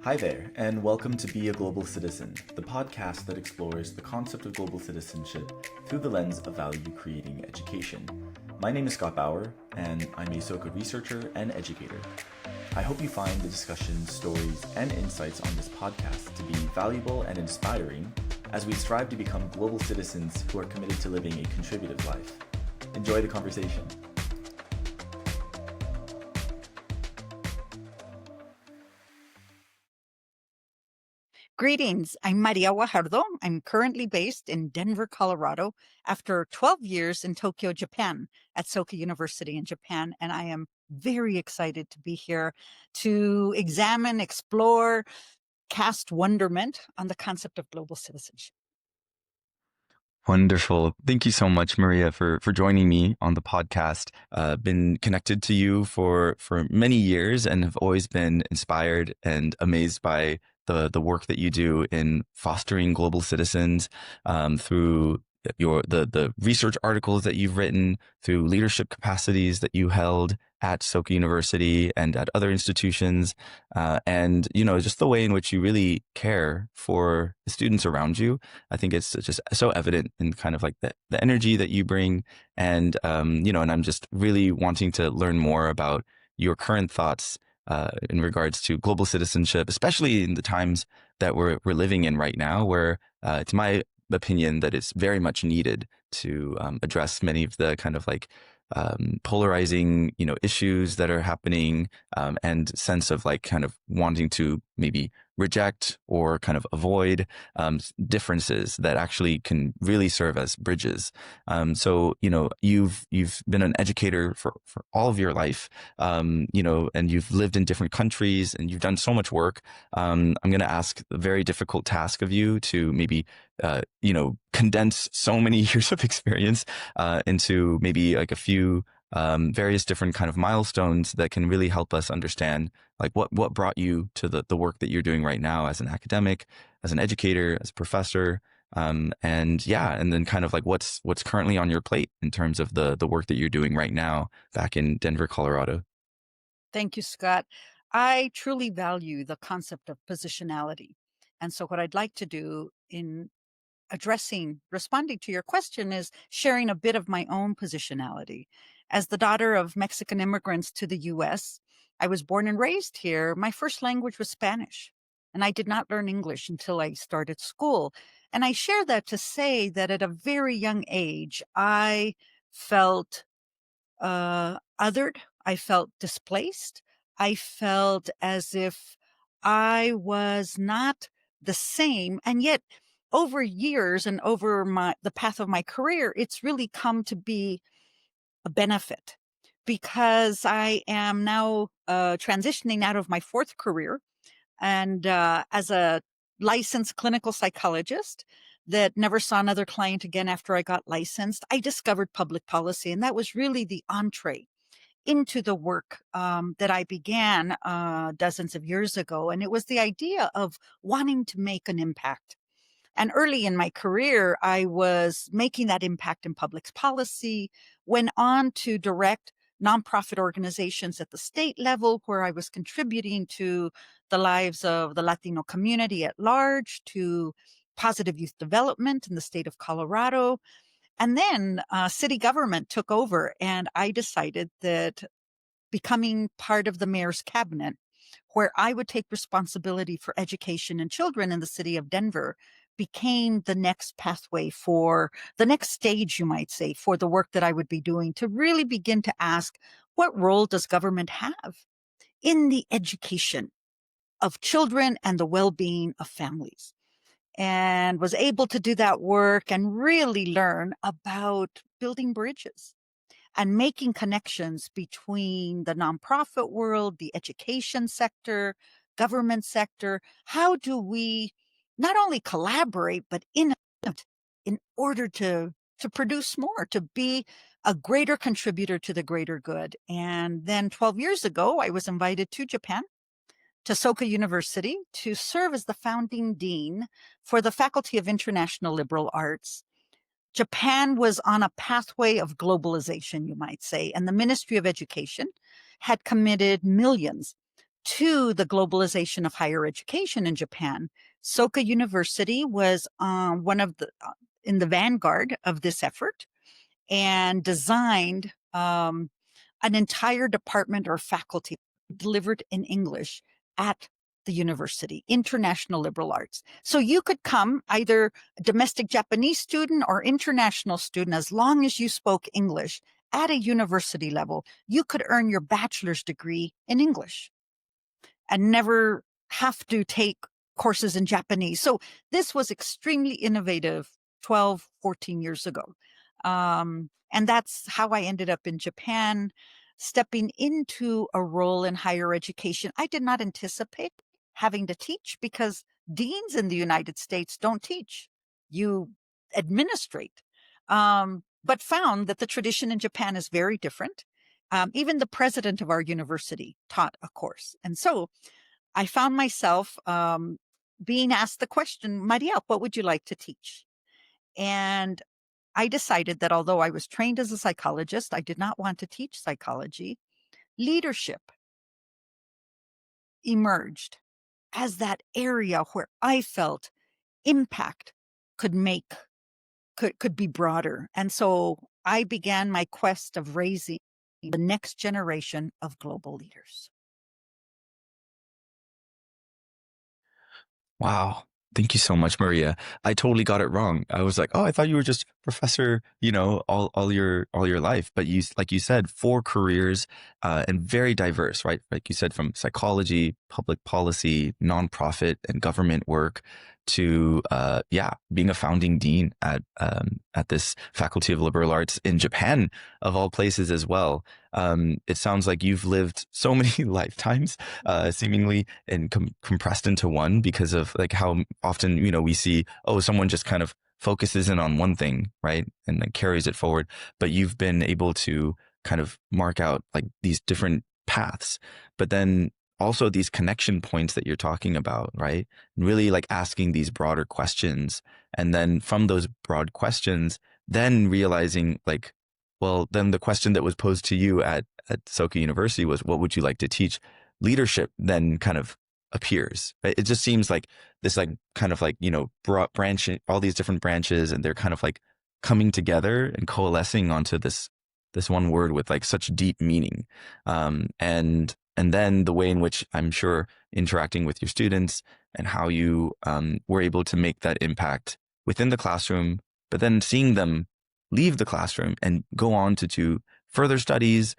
Hi there, and welcome to Be a Global Citizen, the podcast that explores the concept of global citizenship through the lens of value-creating education. My name is Scott Bauer, and I'm a Soka researcher and educator. I hope you find the discussions, stories, and insights on this podcast to be valuable and inspiring as we strive to become global citizens who are committed to living a contributive life. Enjoy the conversation. Greetings. I'm Maria Guajardo. I'm currently based in Denver, Colorado, after 12 years in Tokyo, Japan, at Soka University in Japan. And I am very excited to be here to examine, explore, cast wonderment on the concept of global citizenship. Wonderful. Thank you so much, Maria, for joining me on the podcast. Been connected to you for many years and have always been inspired and amazed by the work that you do in fostering global citizens through the research articles that you've written, through leadership capacities that you held at Soka University and at other institutions, and just the way in which you really care for the students around you. I think it's just so evident in kind of like the energy that you bring, and and I'm just really wanting to learn more about your current thoughts in regards to global citizenship, especially in the times that we're living in right now, where it's my opinion that it's very much needed to address many of the kind of like polarizing, issues that are happening, and sense of like kind of wanting to maybe reject or kind of avoid differences that actually can really serve as bridges. So you've been an educator for all of your life, and you've lived in different countries and you've done so much work. I'm going to ask a very difficult task of you to maybe condense so many years of experience into maybe like a few various different kind of milestones that can really help us understand like what brought you to the work that you're doing right now as an academic, as an educator, as a professor, and then kind of like what's currently on your plate in terms of the work that you're doing right now back in Denver, Colorado. Thank you, Scott. I truly value the concept of positionality. And so, what I'd like to do in responding to your question is sharing a bit of my own positionality. As the daughter of Mexican immigrants to the US, I was born and raised here. My first language was Spanish, and I did not learn English until I started school. And I share that to say that at a very young age, I felt othered. I felt displaced. I felt as if I was not the same. And yet, over years and over the path of my career, it's really come to be a benefit because I am now transitioning out of my fourth career and as a licensed clinical psychologist that never saw another client again after I got licensed, I discovered public policy. And that was really the entree into the work that I began dozens of years ago. And it was the idea of wanting to make an impact. And early in my career, I was making that impact in public policy, went on to direct nonprofit organizations at the state level, where I was contributing to the lives of the Latino community at large, to positive youth development in the state of Colorado. And then city government took over, and I decided that becoming part of the mayor's cabinet, where I would take responsibility for education and children in the city of Denver, became the next pathway for the next stage, you might say, for the work that I would be doing to really begin to ask, what role does government have in the education of children and the well-being of families? And was able to do that work and really learn about building bridges and making connections between the nonprofit world, the education sector, government sector. How do we not only collaborate, but innovate in order to produce more, to be a greater contributor to the greater good? And then 12 years ago, I was invited to Japan, to Soka University, to serve as the founding dean for the Faculty of International Liberal Arts. Japan was on a pathway of globalization, you might say, and the Ministry of Education had committed millions to the globalization of higher education in Japan. Soka University was one of the in the vanguard of this effort and designed an entire department or faculty delivered in English at the university, international liberal arts. So you could come either a domestic Japanese student or international student, as long as you spoke English at a university level, you could earn your bachelor's degree in English and never have to take courses in Japanese. So this was extremely innovative 12, 14 years ago. And that's how I ended up in Japan, stepping into a role in higher education. I did not anticipate having to teach because deans in the United States don't teach. You administrate. But found that the tradition in Japan is very different. Even the president of our university taught a course. And so I found myself being asked the question, Maria, what would you like to teach? And I decided that although I was trained as a psychologist, I did not want to teach psychology. Leadership emerged as that area where I felt impact could make could be broader. And so I began my quest of raising the next generation of global leaders. Wow. Thank you so much, Maria. I totally got it wrong. I was like, oh, I thought you were just professor, all your life. But like you said, 4 careers, and very diverse, right? Like you said, from psychology, public policy, nonprofit, and government work to, being a founding dean at this Faculty of Liberal Arts in Japan, of all places as well. It sounds like you've lived so many lifetimes, seemingly, and compressed into one, because of like how often, we see, oh, someone just kind of focuses in on one thing, right? And then carries it forward. But you've been able to kind of mark out like these different paths, but then also these connection points that you're talking about, right? Really like asking these broader questions. And then from those broad questions, then realizing like, well, then the question that was posed to you at Soka University was, what would you like to teach? Leadership then kind of appears. Right? It just seems like this, like kind of like, broad branching, all these different branches, and they're kind of like coming together and coalescing onto this one word with like such deep meaning. And then the way in which, I'm sure, interacting with your students and how you were able to make that impact within the classroom, but then seeing them leave the classroom and go on to do further studies,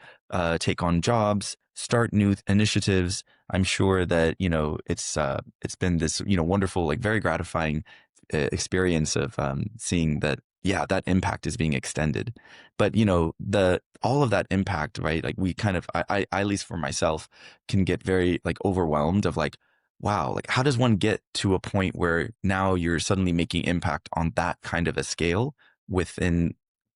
take on jobs, start new initiatives. I'm sure that, it's been this, wonderful, like very gratifying experience of seeing that, yeah, that impact is being extended. But, all of that impact, right? Like we kind of, I at least for myself, can get very like overwhelmed of like, wow, like how does one get to a point where now you're suddenly making impact on that kind of a scale within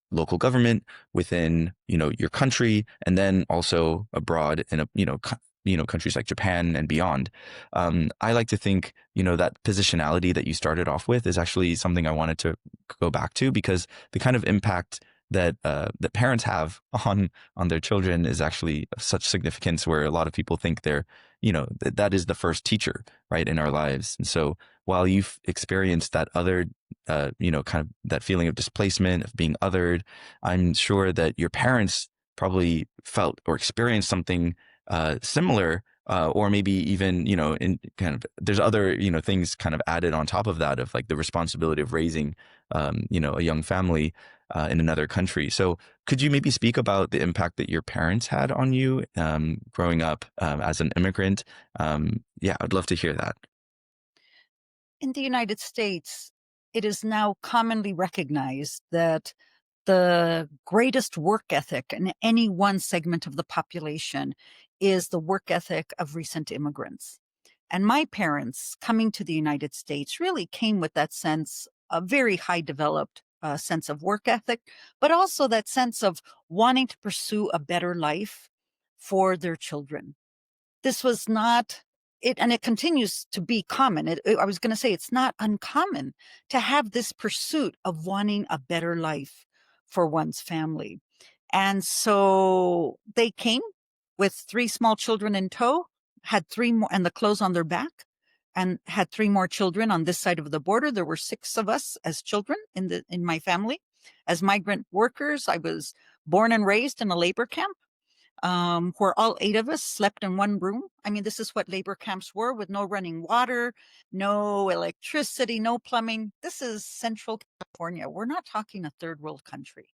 local government, within, your country, and then also abroad in countries like Japan and beyond. I like to think, that positionality that you started off with is actually something I wanted to go back to, because the kind of impact that parents have on their children is actually of such significance, where a lot of people think they're, that is the first teacher, right, in our lives. And so while you've experienced that other, kind of that feeling of displacement, of being othered, I'm sure that your parents probably felt or experienced something similar, or maybe even, in kind of, there's other, things kind of added on top of that, of like the responsibility of raising, a young family in another country. So could you maybe speak about the impact that your parents had on you growing up as an immigrant? I'd love to hear that. In the United States, it is now commonly recognized that the greatest work ethic in any one segment of the population is the work ethic of recent immigrants. And my parents coming to the United States really came with that sense, a very high developed sense of work ethic, but also that sense of wanting to pursue a better life for their children. This was not it, and it continues to be common. I was going to say it's not uncommon to have this pursuit of wanting a better life for one's family. And so they came with 3 small children in tow, had 3 more, and the clothes on their back, and had 3 more children on this side of the border. There were 6 of us as children in my family. As migrant workers, I was born and raised in a labor camp, where all 8 of us slept in one room. I mean, this is what labor camps were, with no running water, no electricity, no plumbing. This is Central California. We're not talking a third world country.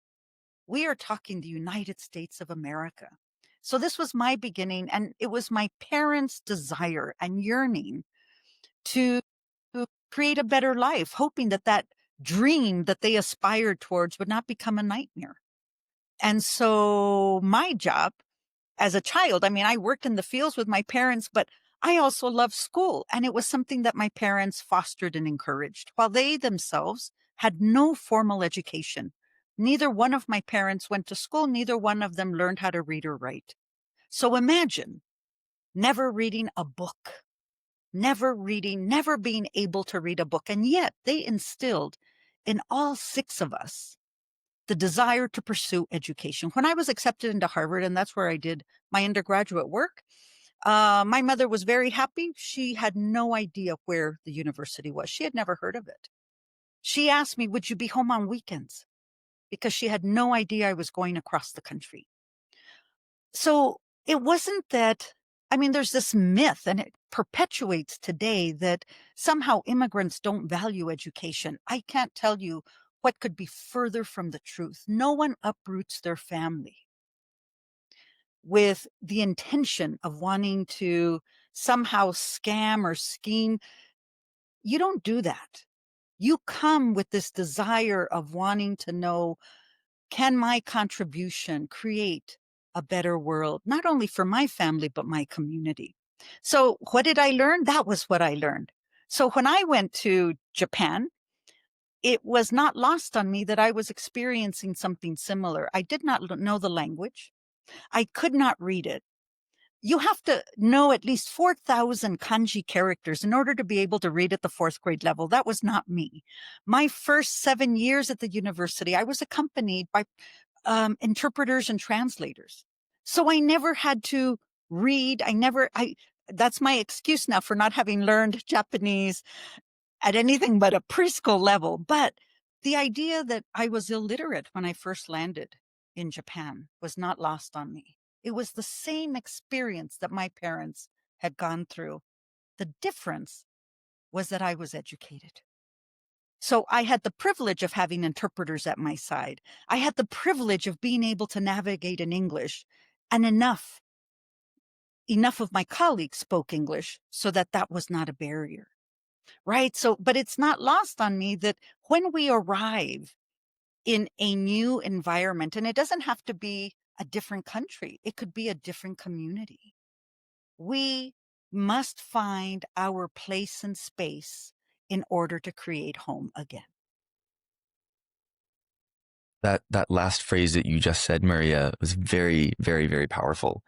We are talking the United States of America. So this was my beginning, and it was my parents' desire and yearning to create a better life, hoping that that dream that they aspired towards would not become a nightmare. And so my job as a child, I mean, I worked in the fields with my parents, but I also loved school. And it was something that my parents fostered and encouraged, while they themselves had no formal education. Neither one of my parents went to school. Neither one of them learned how to read or write. So imagine never reading a book, never being able to read a book. And yet they instilled in all 6 of us the desire to pursue education. When I was accepted into Harvard, and that's where I did my undergraduate work, my mother was very happy. She had no idea where the university was. She had never heard of it. She asked me, would you be home on weekends? Because she had no idea I was going across the country. So it wasn't that, I mean, there's this myth, and it perpetuates today, that somehow immigrants don't value education. I can't tell you what could be further from the truth. No one uproots their family with the intention of wanting to somehow scam or scheme. You don't do that. You come with this desire of wanting to know, can my contribution create a better world, not only for my family, but my community? So what did I learn? That was what I learned. So when I went to Japan, it was not lost on me that I was experiencing something similar. I did not know the language. I could not read it. You have to know at least 4,000 kanji characters in order to be able to read at the 4th grade level. That was not me. My first 7 years at the university, I was accompanied by interpreters and translators. So I never had to read. That's my excuse now for not having learned Japanese at anything but a preschool level. But the idea that I was illiterate when I first landed in Japan was not lost on me. It was the same experience that my parents had gone through. The difference was that I was educated. So I had the privilege of having interpreters at my side. I had the privilege of being able to navigate in English, and enough of my colleagues spoke English so that that was not a barrier. Right. So, but it's not lost on me that when we arrive in a new environment, and it doesn't have to be a different country, it could be a different community, we must find our place and space in order to create home again. That last phrase that you just said, Maria, was very, very, very powerful.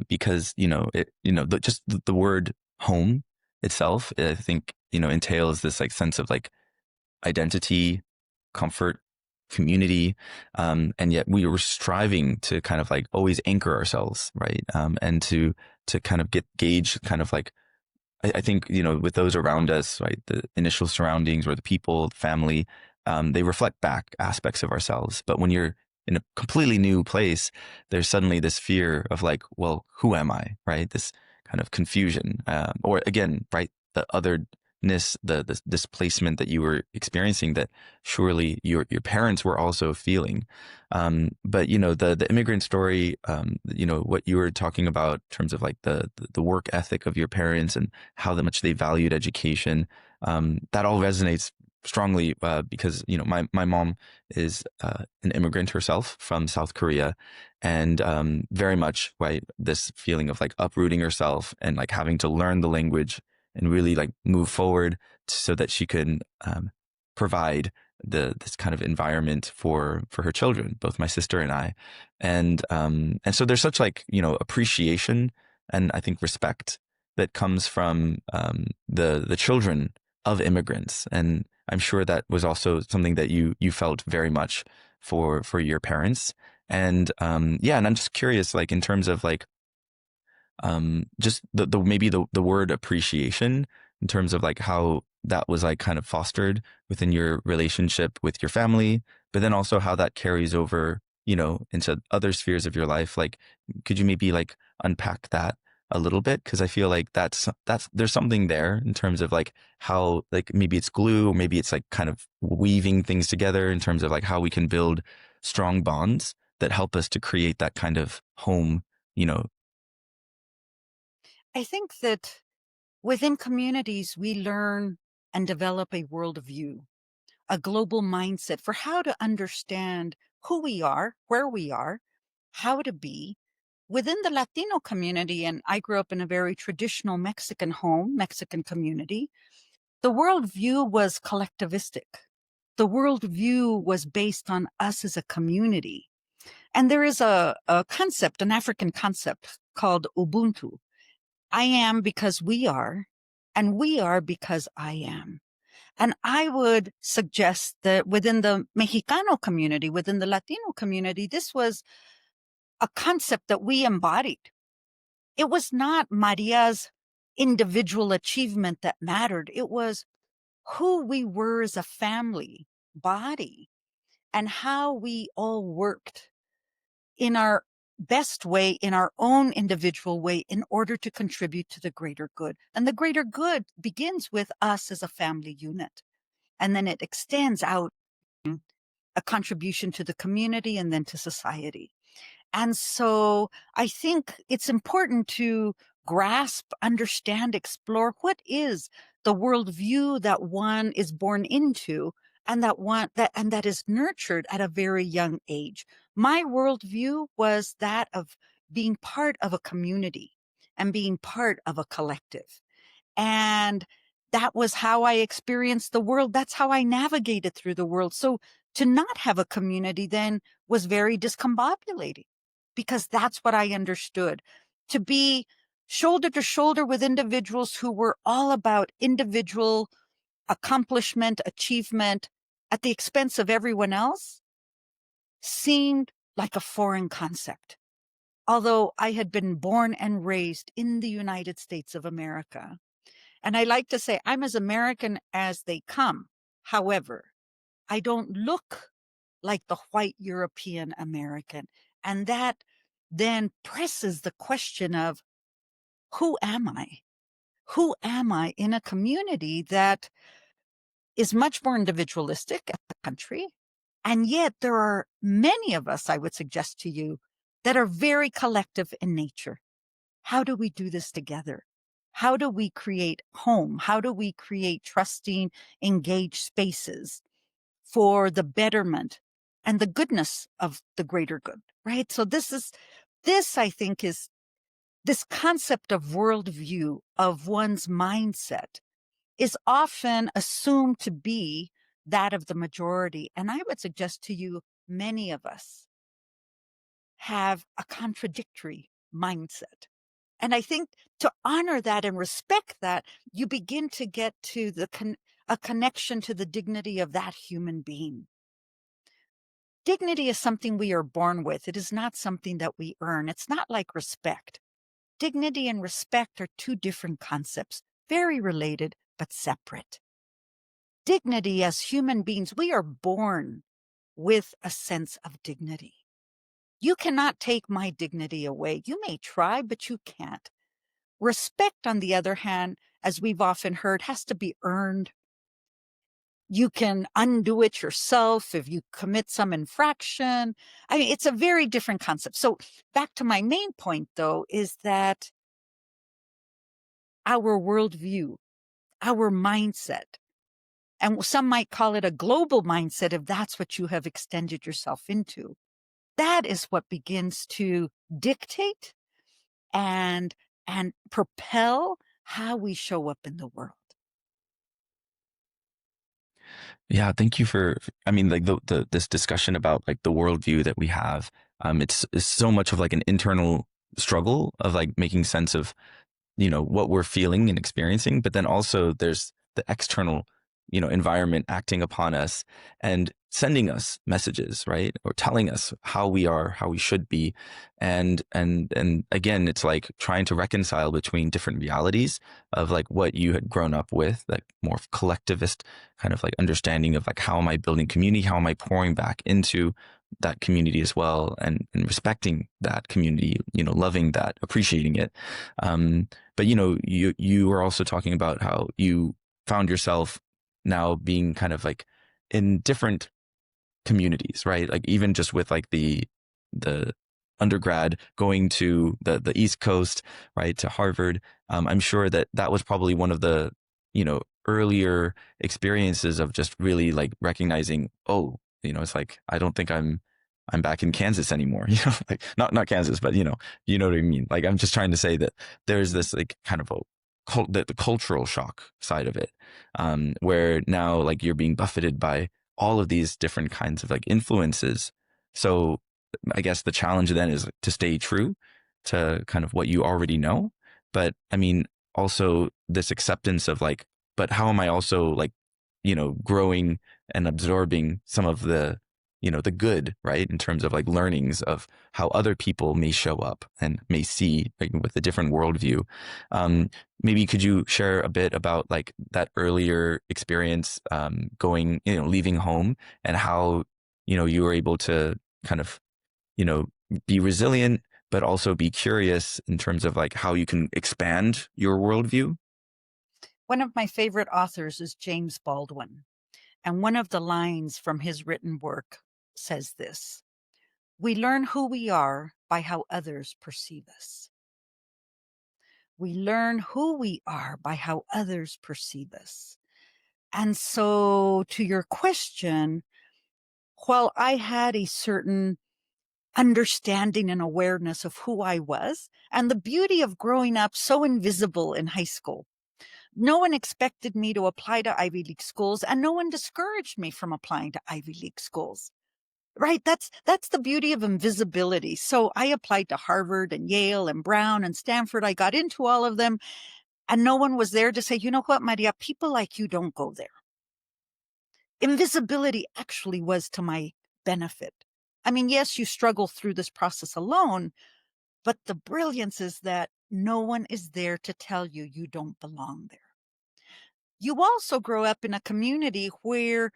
Because just the word home itself, I think entails this like sense of like identity, comfort, community, and yet we were striving to kind of like always anchor ourselves, right? And to kind of gauge kind of like, I think, with those around us, right, the initial surroundings or the people, family, they reflect back aspects of ourselves. But when you're in a completely new place, there's suddenly this fear of like, well, who am I, right? This kind of confusion, or again, right, the otherness, the displacement that you were experiencing that surely your parents were also feeling. But the immigrant story, what you were talking about in terms of like the work ethic of your parents and how much they valued education, that all resonates strongly, because my mom is an immigrant herself from South Korea, and very much, right, this feeling of like uprooting herself and like having to learn the language and really like move forward so that she can provide this kind of environment for her children, both my sister and I. And so there's such like appreciation and I think respect that comes from the children of immigrants. And I'm sure that was also something that you felt very much for your parents. And and I'm just curious, like in terms of like just the maybe the word appreciation in terms of like how that was like kind of fostered within your relationship with your family, but then also how that carries over, into other spheres of your life. Like, could you maybe like unpack that a little bit? Because I feel like that's there's something there in terms of like how like maybe it's glue, or maybe it's like kind of weaving things together in terms of like how we can build strong bonds that help us to create that kind of home, you know. I think that within communities, we learn and develop a worldview, a global mindset for how to understand who we are, where we are, how to be. Within the Latino community, and I grew up in a very traditional Mexican home, Mexican community, the worldview was collectivistic. The worldview was based on us as a community. And there is a concept, an African concept called Ubuntu. I am because we are, and we are because I am. And I would suggest that within the Mexicano community, within the Latino community, this was a concept that we embodied. It was not Maria's individual achievement that mattered. It was who we were as a family body and how we all worked in our best way, in our own individual way, in order to contribute to the greater good. And the greater good begins with us as a family unit. And then it extends out a contribution to the community and then to society. And so I think it's important to grasp, understand, explore what is the worldview that one is born into and that is nurtured at a very young age. My worldview was that of being part of a community and being part of a collective. And that was how I experienced the world. That's how I navigated through the world. So to not have a community then was very discombobulating because that's what I understood. To be shoulder to shoulder with individuals who were all about individual accomplishment, achievement at the expense of everyone else seemed like a foreign concept. Although I had been born and raised in the United States of America. And I like to say I'm as American as they come. However, I don't look like the white European American. And that then presses the question of who am I? Who am I in a community that is much more individualistic as a country? And yet there are many of us, I would suggest to you, that are very collective in nature. How do we do this together? How do we create home? How do we create trusting, engaged spaces for the betterment and the goodness of the greater good, right? So this I think is this concept of worldview, of one's mindset, is often assumed to be that of the majority. And I would suggest to you, many of us have a contradictory mindset. And I think to honor that and respect that, you begin to get to a connection to the dignity of that human being. Dignity is something we are born with. It is not something that we earn. It's not like respect. Dignity and respect are two different concepts, very related, but separate. Dignity as human beings, we are born with a sense of dignity. You cannot take my dignity away. You may try, but you can't. Respect, on the other hand, as we've often heard, has to be earned. You can undo it yourself if you commit some infraction. I mean, it's a very different concept. So back to my main point, though, is that our worldview, our mindset, and some might call it a global mindset if that's what you have extended yourself into, that is what begins to dictate and propel how we show up in the world. Yeah, thank you for, I mean, like this discussion about like the worldview that we have. It's so much of like an internal struggle of like making sense of, what we're feeling and experiencing, but then also there's the external environment acting upon us and sending us messages, right? Or telling us how we are, how we should be. And again, it's like trying to reconcile between different realities of like what you had grown up with, like more collectivist kind of like understanding of like, how am I building community? How am I pouring back into that community as well, and respecting that community, loving that, appreciating it. But you were also talking about how you found yourself now being kind of like in different communities, right? Like even just with like the undergrad going to the East Coast, right, to Harvard. I'm sure that that was probably one of the earlier experiences of just really like recognizing, oh, it's like I don't think I'm back in Kansas anymore. Like not Kansas, but you know what I mean. Like I'm just trying to say that there's this like kind of the cultural shock side of it, where now like you're being buffeted by all of these different kinds of like influences. So I guess the challenge then is to stay true to kind of what you already know. But I mean, also this acceptance of like, but how am I also like, growing and absorbing some of the, the good, right? In terms of like learnings of how other people may show up and may see, like, with a different worldview. Maybe could you share a bit about like that earlier experience, going, leaving home, and how, you were able to kind of, be resilient, but also be curious in terms of like how you can expand your worldview? One of my favorite authors is James Baldwin, and one of the lines from his written work says this: "We learn who we are by how others perceive us." We learn who we are by how others perceive us. And so, to your question, while I had a certain understanding and awareness of who I was and the beauty of growing up so invisible in high school, no one expected me to apply to Ivy League schools, and no one discouraged me from applying to Ivy League schools. Right? That's the beauty of invisibility. So I applied to Harvard and Yale and Brown and Stanford. I got into all of them, and no one was there to say, "You know what, Maria, people like you don't go there." Invisibility actually was to my benefit. I mean, yes, you struggle through this process alone, but the brilliance is that no one is there to tell you you don't belong there. You also grow up in a community where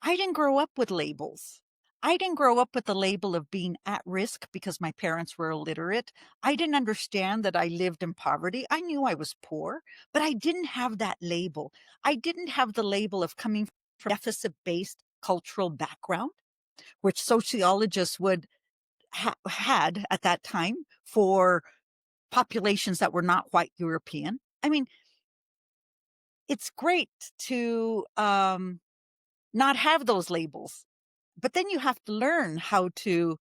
I didn't grow up with labels. I didn't grow up with the label of being at risk because my parents were illiterate. I didn't understand that I lived in poverty. I knew I was poor, but I didn't have that label. I didn't have the label of coming from deficit-based cultural background, which sociologists would had at that time for populations that were not white European. I mean, it's great to not have those labels, but then you have to learn how to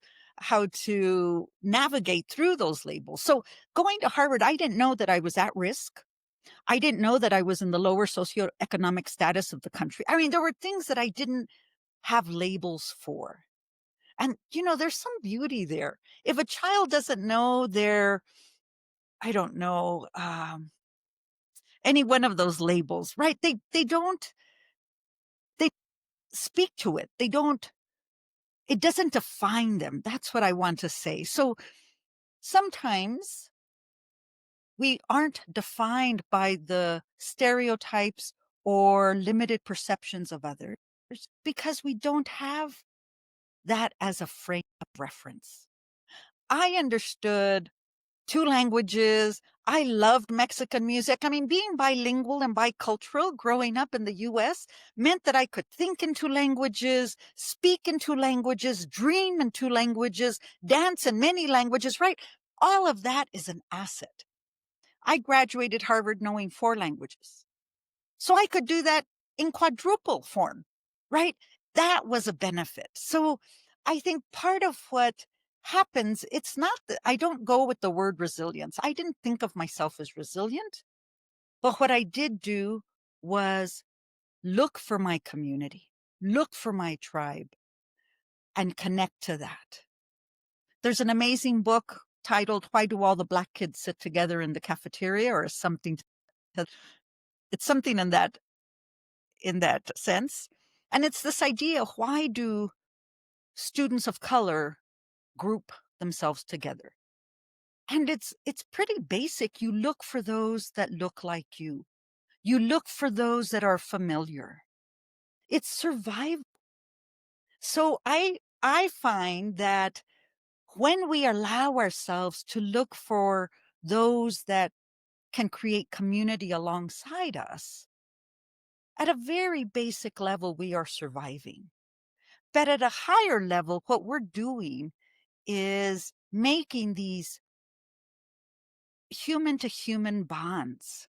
navigate through those labels. So going to Harvard, I didn't know that I was at risk. I didn't know that I was in the lower socioeconomic status of the country. I mean, there were things that I didn't have labels for. And there's some beauty there. If a child doesn't know their, I don't know, any one of those labels, right? They don't they speak to it. They don't. It doesn't define them. That's what I want to say. So sometimes we aren't defined by the stereotypes or limited perceptions of others because we don't have that as a frame of reference. I understood 2 languages. I loved Mexican music. I mean, being bilingual and bicultural growing up in the US meant that I could think in 2 languages, speak in 2 languages, dream in 2 languages, dance in many languages, right? All of that is an asset. I graduated Harvard knowing 4 languages. So I could do that in quadruple form, right? That was a benefit. So I think part of what happens, it's not that I don't go with the word resilience. I didn't think of myself as resilient, but what I did do was look for my community, look for my tribe, and connect to that. There's an amazing book titled "Why Do All the Black Kids Sit Together in the Cafeteria?" or something. It's something in in that sense. And it's this idea, why do students of color group themselves together? And it's pretty basic. You look for those that look like you. You look for those that are familiar. It's survival. So I find that when we allow ourselves to look for those that can create community alongside us, at a very basic level, we are surviving. But at a higher level, what we're doing is making these human to human bonds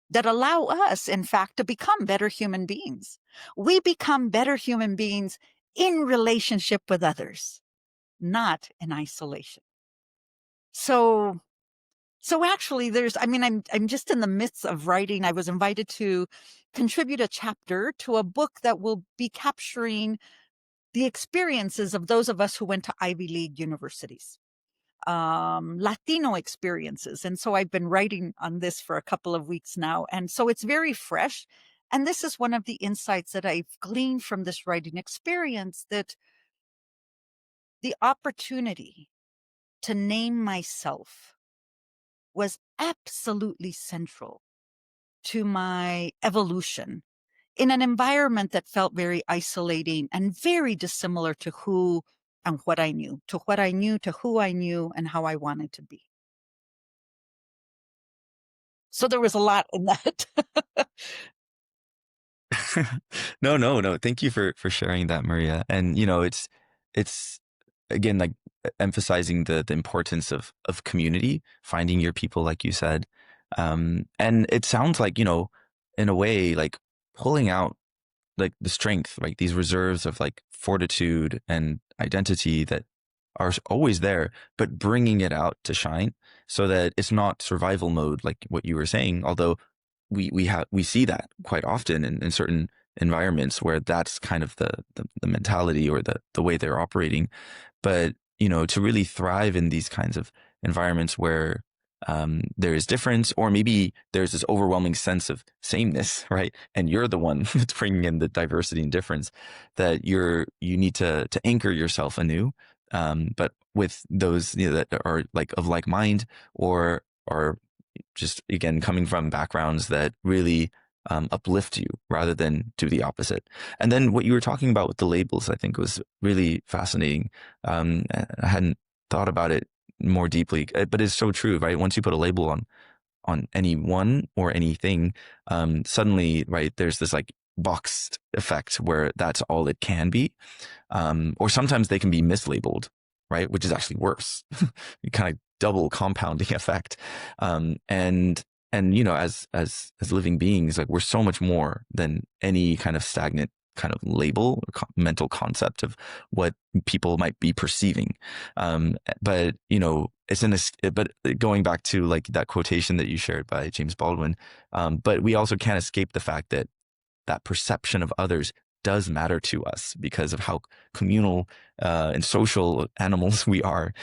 that allow us, in fact, to become better human beings. We become better human beings in relationship with others, not in isolation. So actually I'm just in the midst of writing. I was invited to contribute a chapter to a book that will be capturing the experiences of those of us who went to Ivy League universities, Latino experiences. And so I've been writing on this for a couple of weeks now. And so it's very fresh. And this is one of the insights that I've gleaned from this writing experience, that the opportunity to name myself was absolutely central to my evolution in an environment that felt very isolating and very dissimilar to who and what I knew, to who I knew, and how I wanted to be. So there was a lot in that. No. Thank you for sharing that, Maria. And it's again like emphasizing the importance of community, finding your people, like you said. And it sounds like, in a way, like pulling out like the strength, like these reserves of like fortitude and identity that are always there, but bringing it out to shine so that it's not survival mode, like what you were saying. Although we see that quite often in certain environments where that's kind of the mentality or the way they're operating. But to really thrive in these kinds of environments where there is difference, or maybe there's this overwhelming sense of sameness, right? And you're the one that's bringing in the diversity and difference, that you need to anchor yourself anew. But with those that are like of like mind, or are just again coming from backgrounds that really uplift you rather than do the opposite. And then what you were talking about with the labels, I think was really fascinating. I hadn't thought about it more deeply, but it's so true, right? Once you put a label on anyone or anything, suddenly, right, there's this like boxed effect where that's all it can be. Or sometimes they can be mislabeled, right? Which is actually worse. Kind of double compounding effect. And as living beings, like we're so much more than any kind of stagnant kind of label or mental concept of what people might be perceiving. But it's in this, but going back to like that quotation that you shared by James Baldwin, but we also can't escape the fact that that perception of others does matter to us because of how communal and social animals we are.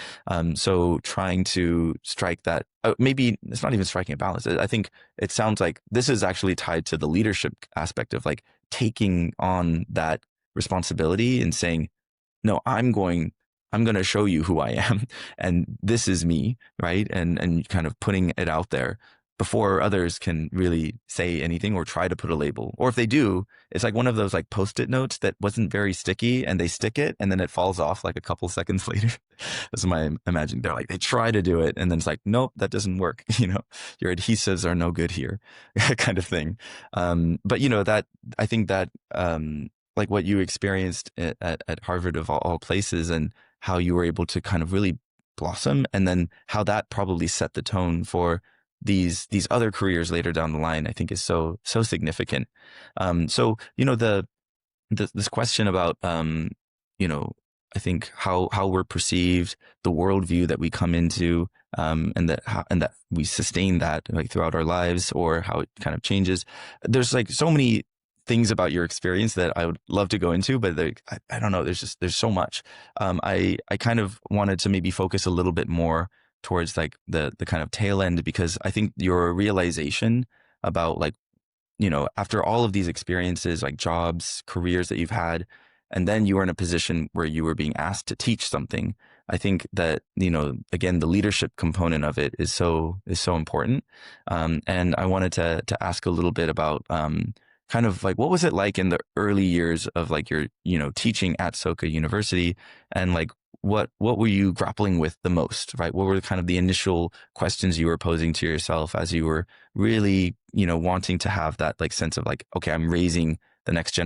So trying to strike that, maybe it's not even striking a balance. I think it sounds like this is actually tied to the leadership aspect of like taking on that responsibility and saying, no, I'm going to show you who I am, and this is me, right? And kind of putting it out there before others can really say anything or try to put a label. Or if they do, it's like one of those like Post-it notes that wasn't very sticky, and they stick it and then it falls off like a couple seconds later. That's my imagining. They're like, they try to do it and then it's like, nope, that doesn't work. Your adhesives are no good here, kind of thing. But that, I think that, like what you experienced at Harvard of all places, and how you were able to kind of really blossom, and then how that probably set the tone for these other careers later down the line, I think is so significant. So this question about I think how we're perceived, the worldview that we come into, and that we sustain that like throughout our lives, or how it kind of changes. There's like so many things about your experience that I would love to go into, but I don't know. There's so much. I kind of wanted to maybe focus a little bit more towards like the kind of tail end, because I think your realization about like after all of these experiences, like jobs, careers that you've had, and then you were in a position where you were being asked to teach something. I think that, again, the leadership component of it is so important. And I wanted to ask a little bit about kind of like, what was it like in the early years of like your, teaching at Soka University, and like what were you grappling with the most, right? What were kind of the initial questions you were posing to yourself as you were really, wanting to have that like sense of like, okay, I'm raising the next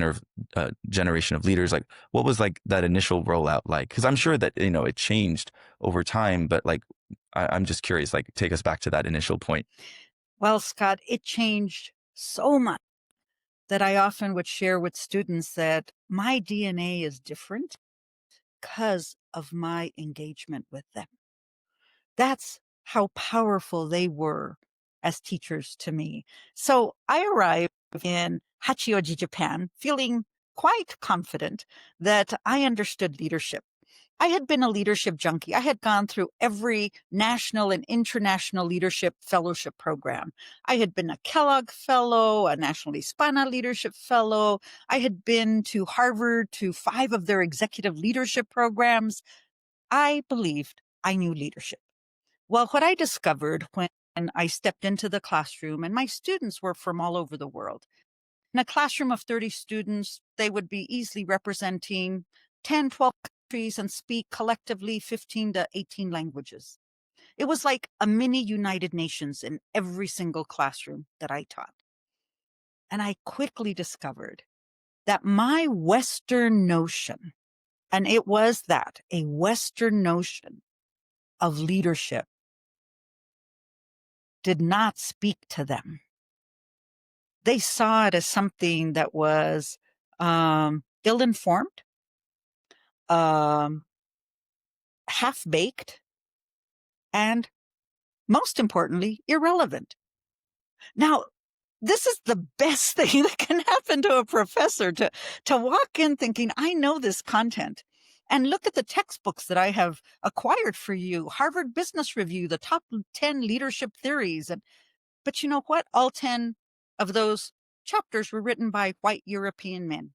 generation of leaders. Like, what was like that initial rollout like? Because I'm sure that, it changed over time, but like, I'm just curious, like, take us back to that initial point. Well, Scott, it changed so much that I often would share with students that my DNA is different because of my engagement with them. That's how powerful they were as teachers to me. So I arrived in Hachioji, Japan, feeling quite confident that I understood leadership. I had been a leadership junkie. I had gone through every national and international leadership fellowship program. I had been a Kellogg Fellow, a National Hispana Leadership Fellow. I had been to Harvard to 5 of their executive leadership programs. I believed I knew leadership. Well, what I discovered when I stepped into the classroom, and my students were from all over the world. In a classroom of 30 students, they would be easily representing 10, 12 countries and speak collectively 15 to 18 languages. It was like a mini United Nations in every single classroom that I taught. And I quickly discovered that my Western notion, and it was that, a Western notion of leadership, did not speak to them. They saw it as something that was ill-informed, um, half-baked, and most importantly, irrelevant. Now, this is the best thing that can happen to a professor, to walk in thinking, I know this content. And look at the textbooks that I have acquired for you. Harvard Business Review, the top 10 leadership theories. But you know what? All 10 of those chapters were written by white European men.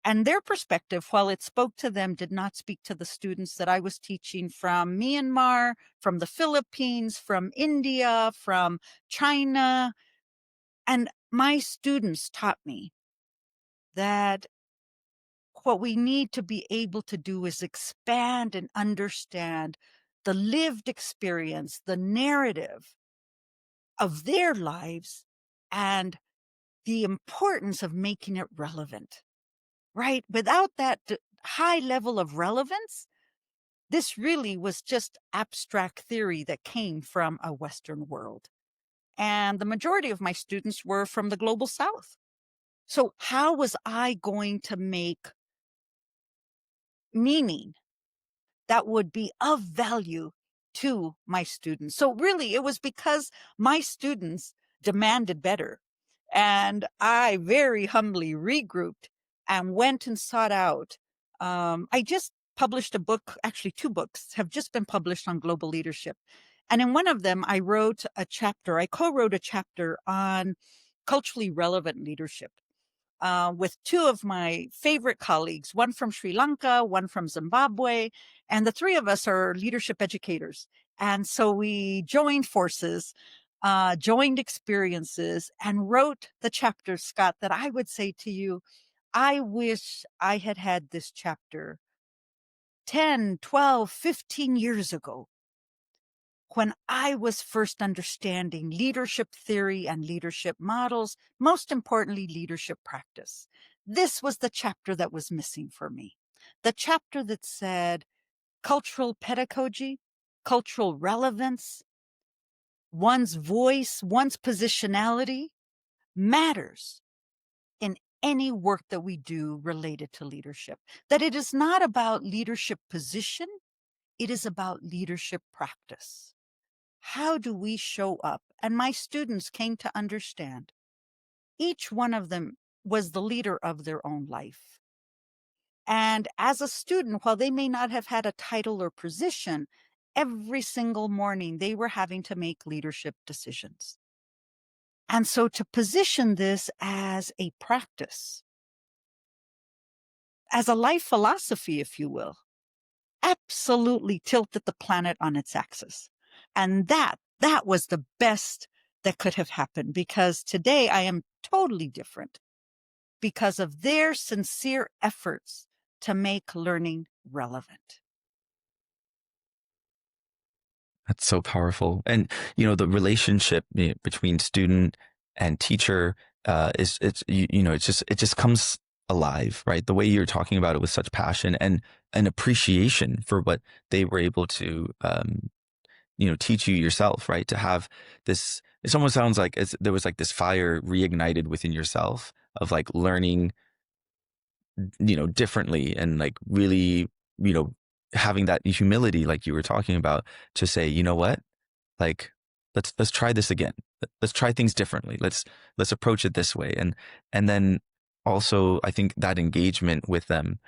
And their perspective, while it spoke to them, did not speak to the students that I was teaching from Myanmar, from the Philippines, from India, from China. And my students taught me that what we need to be able to do is expand and understand the lived experience, the narrative of their lives, and the importance of making it relevant, right? Without that high level of relevance, this really was just abstract theory that came from a Western world. And the majority of my students were from the global South. So how was I going to make meaning that would be of value to my students? So really, it was because my students demanded better. And I very humbly regrouped and went and sought out. I just published a book, actually 2 books have just been published on global leadership. And in one of them, I co-wrote a chapter on culturally relevant leadership with 2 of my favorite colleagues, one from Sri Lanka, one from Zimbabwe, and the 3 of us are leadership educators. And so we joined forces, joined experiences, and wrote the chapter, Scott, that I would say to you, I wish I had had this chapter 10, 12, 15 years ago, when I was first understanding leadership theory and leadership models, most importantly, leadership practice. This was the chapter that was missing for me. The chapter that said cultural pedagogy, cultural relevance, one's voice, one's positionality matters in any work that we do related to leadership. That it is not about leadership position, it is about leadership practice. How do we show up? And my students came to understand each one of them was the leader of their own life. And as a student, while they may not have had a title or position, every single morning they were having to make leadership decisions. And so to position this as a practice, as a life philosophy, if you will, absolutely tilted the planet on its axis. And that was the best that could have happened, because today I am totally different because of their sincere efforts to make learning relevant. That's so powerful. And, the relationship between student and teacher it just comes alive, right? The way you're talking about it with such passion and an appreciation for what they were able to, teach you yourself, right? To have this, it almost sounds like there was like this fire reignited within yourself of like learning, differently and like really, you know, having that humility, like you were talking about, to say, you know what? Like, let's try this again. Let's try things differently. Let's approach it this way. And then also, I think that engagement with them,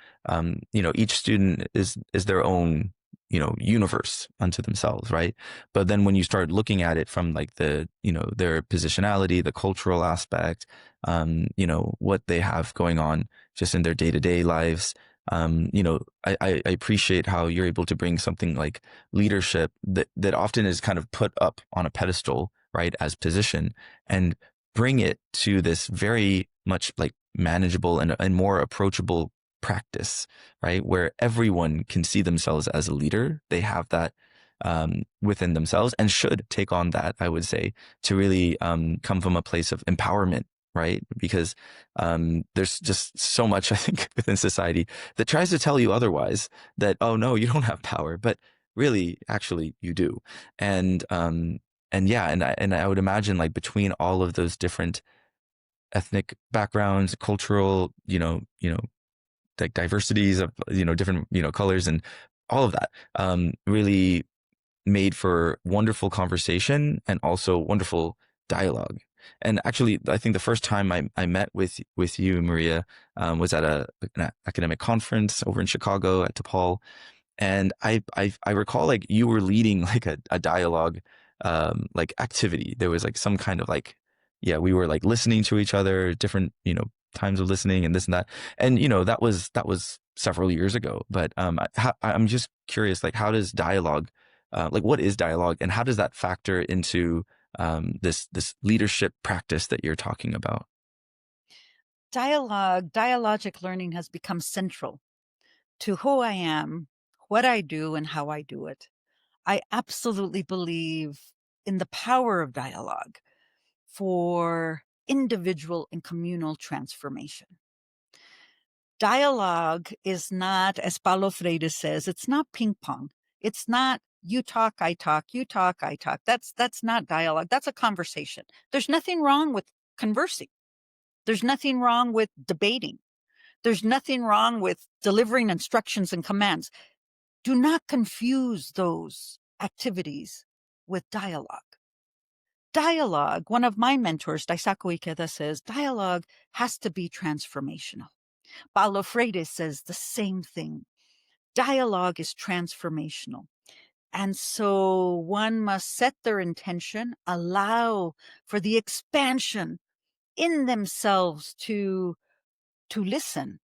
each student is their own, universe unto themselves, right? But then when you start looking at it from like their positionality, the cultural aspect, what they have going on just in their day-to-day lives, I appreciate how you're able to bring something like leadership that often is kind of put up on a pedestal, right, as position, and bring it to this very much like manageable and more approachable practice, right, where everyone can see themselves as a leader. They have that within themselves and should take on that, I would say, to really come from a place of empowerment, right? Because there's just so much, I think, within society that tries to tell you otherwise, that, oh no, you don't have power, but really, actually, you do. And yeah, and I would imagine, like, between all of those different ethnic backgrounds, cultural, like diversities of, different, colors and all of that, really made for wonderful conversation and also wonderful dialogue. And actually, I think the first time I met with you, Maria, was at an academic conference over in Chicago at DePaul. And I recall like you were leading like a dialogue like activity. There was like some kind of like, yeah, we were like listening to each other, different, times of listening and this and that. And that was several years ago. But I'm just curious, like, how does dialogue, like, what is dialogue, and how does that factor into this leadership practice that you're talking about? Dialogic learning has become central to who I am, what I do, and how I do it. I absolutely believe in the power of dialogue for individual and communal transformation. Dialogue is not, as Paulo Freire says, it's not ping pong. It's not you talk, I talk, you talk, I talk. That's not dialogue. That's a conversation. There's nothing wrong with conversing. There's nothing wrong with debating. There's nothing wrong with delivering instructions and commands. Do not confuse those activities with dialogue. Dialogue, one of my mentors, Daisaku Ikeda, says, dialogue has to be transformational. Paulo Freire says the same thing. Dialogue is transformational. And so one must set their intention, allow for the expansion in themselves to listen,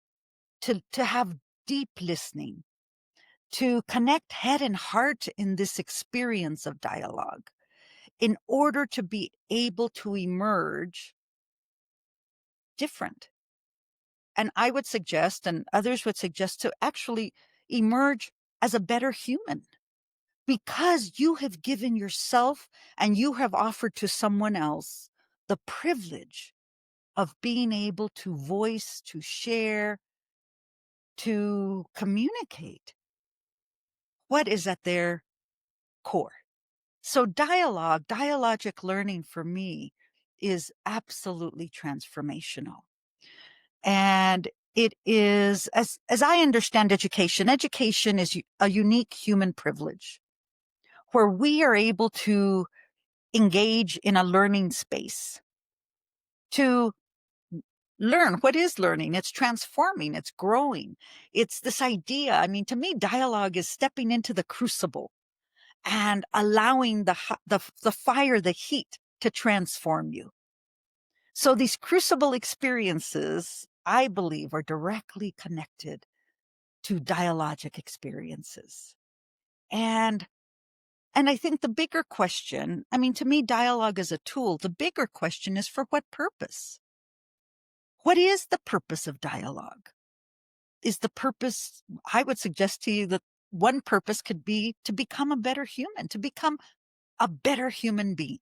to have deep listening, to connect head and heart in this experience of dialogue in order to be able to emerge different. And I would suggest, and others would suggest, to actually emerge as a better human, because you have given yourself and you have offered to someone else the privilege of being able to voice, to share, to communicate what is at their core. So dialogic learning for me is absolutely transformational. And it is, as I understand education is a unique human privilege where we are able to engage in a learning space to learn. What is learning? It's transforming, it's growing. It's this idea. I mean, to me, dialogue is stepping into the crucible and allowing the fire, the heat to transform you. So these crucible experiences, I believe, are directly connected to dialogic experiences. And I think the bigger question, I mean, to me, dialogue is a tool. The bigger question is, for what purpose? What is the purpose of dialogue? Is the purpose, I would suggest to you that one purpose could be to become a better human, to become a better human being.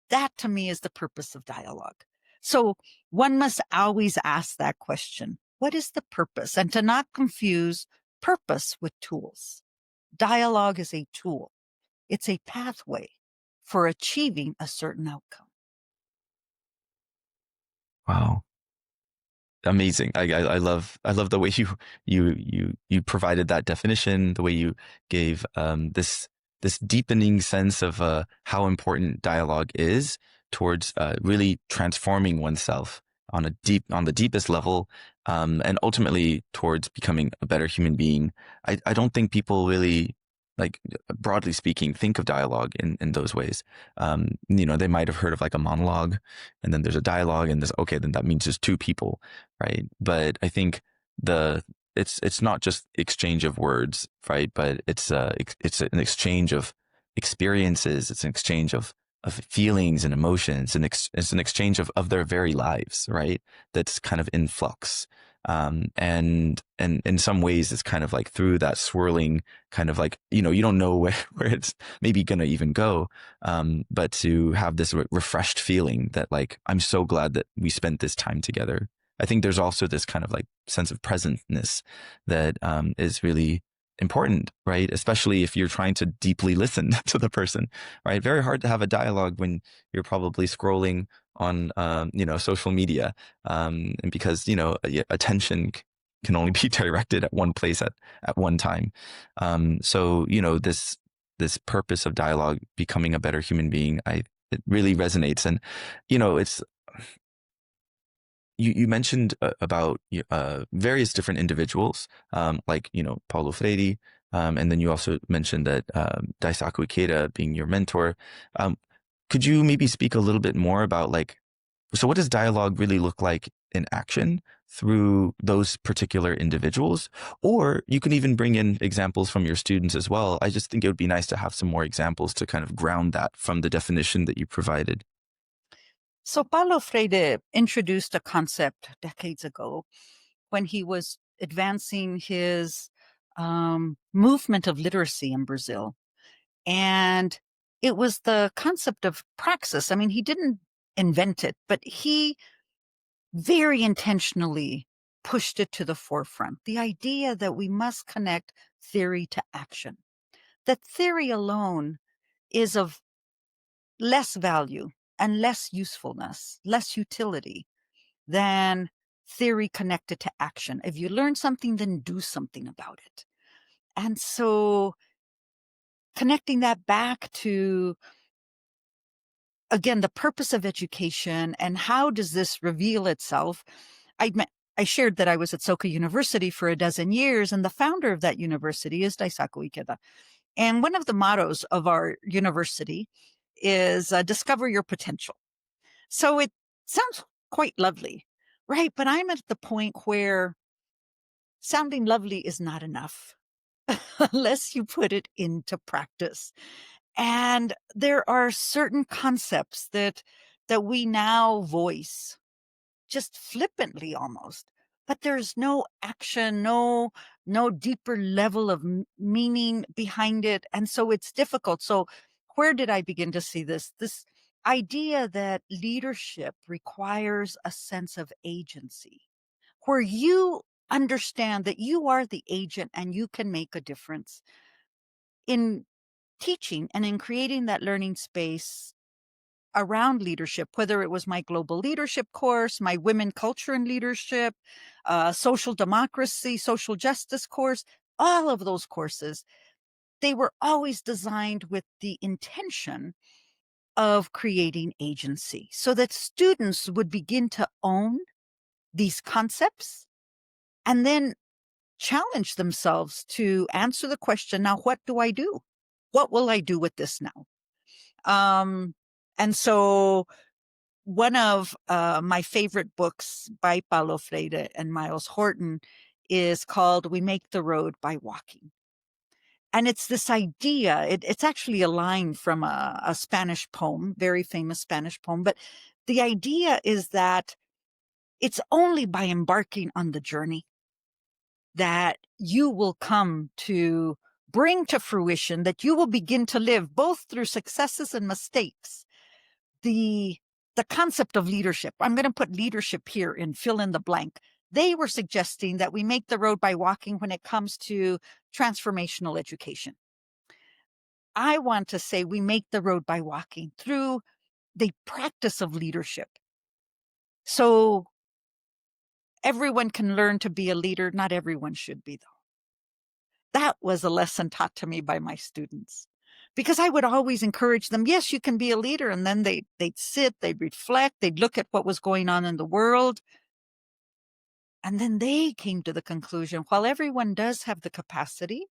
That to me is the purpose of dialogue. So one must always ask that question. What is the purpose? And to not confuse purpose with tools. Dialogue is a tool. It's a pathway for achieving a certain outcome. Wow. Amazing. I love the way you provided that definition, the way you gave this deepening sense of how important dialogue is towards really transforming oneself on the deepest level, and ultimately towards becoming a better human being. I don't think people really, like, broadly speaking, think of dialogue in those ways. They might have heard of like a monologue, and then there's a dialogue, and there's, okay, then that means there's two people, right? But I think it's not just exchange of words, right? But it's an exchange of experiences. It's an exchange of feelings and emotions, and it's an exchange of their very lives, right? That's kind of in flux. And in some ways, it's kind of like through that swirling kind of like, you don't know where it's maybe gonna even go. But to have this refreshed feeling that, like, I'm so glad that we spent this time together. I think there's also this kind of like sense of presentness that is really important, right? Especially if you're trying to deeply listen to the person, right? Very hard to have a dialogue when you're probably scrolling on, social media, and because attention can only be directed at one place at one time. So this purpose of dialogue, becoming a better human being, it really resonates, and it's. You mentioned about various different individuals, like Paulo Freire, and then you also mentioned that Daisaku Ikeda being your mentor. Um, could you maybe speak a little bit more about, like, so what does dialogue really look like in action through those particular individuals? Or you can even bring in examples from your students as well. I just think it would be nice to have some more examples to kind of ground that from the definition that you provided. So Paulo Freire introduced a concept decades ago when he was advancing his movement of literacy in Brazil. And it was the concept of praxis. I mean, he didn't invent it, but he very intentionally pushed it to the forefront. The idea that we must connect theory to action, that theory alone is of less value and less usefulness, less utility than theory connected to action. If you learn something, then do something about it. And so connecting that back to, again, the purpose of education and how does this reveal itself? I shared that I was at Soka University for a dozen years, and the founder of that university is Daisaku Ikeda. And one of the mottos of our university is discover your potential. So it sounds quite lovely, right? But I'm at the point where sounding lovely is not enough unless you put it into practice. And there are certain concepts that we now voice just flippantly almost, but there's no action, no deeper level of meaning behind it, and so it's difficult. So where did I begin to see this idea that leadership requires a sense of agency, where you understand that you are the agent and you can make a difference in teaching and in creating that learning space around leadership, whether it was my global leadership course, my women culture and leadership, social democracy, social justice course, all of those courses, they were always designed with the intention of creating agency so that students would begin to own these concepts and then challenge themselves to answer the question, now, what do I do? What will I do with this now? And so one of my favorite books by Paulo Freire and Miles Horton is called We Make the Road by Walking. And it's this idea, it's actually a line from a Spanish poem, very famous Spanish poem, but the idea is that it's only by embarking on the journey that you will come to bring to fruition, that you will begin to live both through successes and mistakes. The concept of leadership, I'm going to put leadership here and fill in the blank. They were suggesting that we make the road by walking when it comes to transformational education. I want to say we make the road by walking through the practice of leadership. So everyone can learn to be a leader. Not everyone should be, though. That was a lesson taught to me by my students, because I would always encourage them. Yes, you can be a leader. And then they'd sit, they'd reflect, they'd look at what was going on in the world. And then they came to the conclusion, while everyone does have the capacity,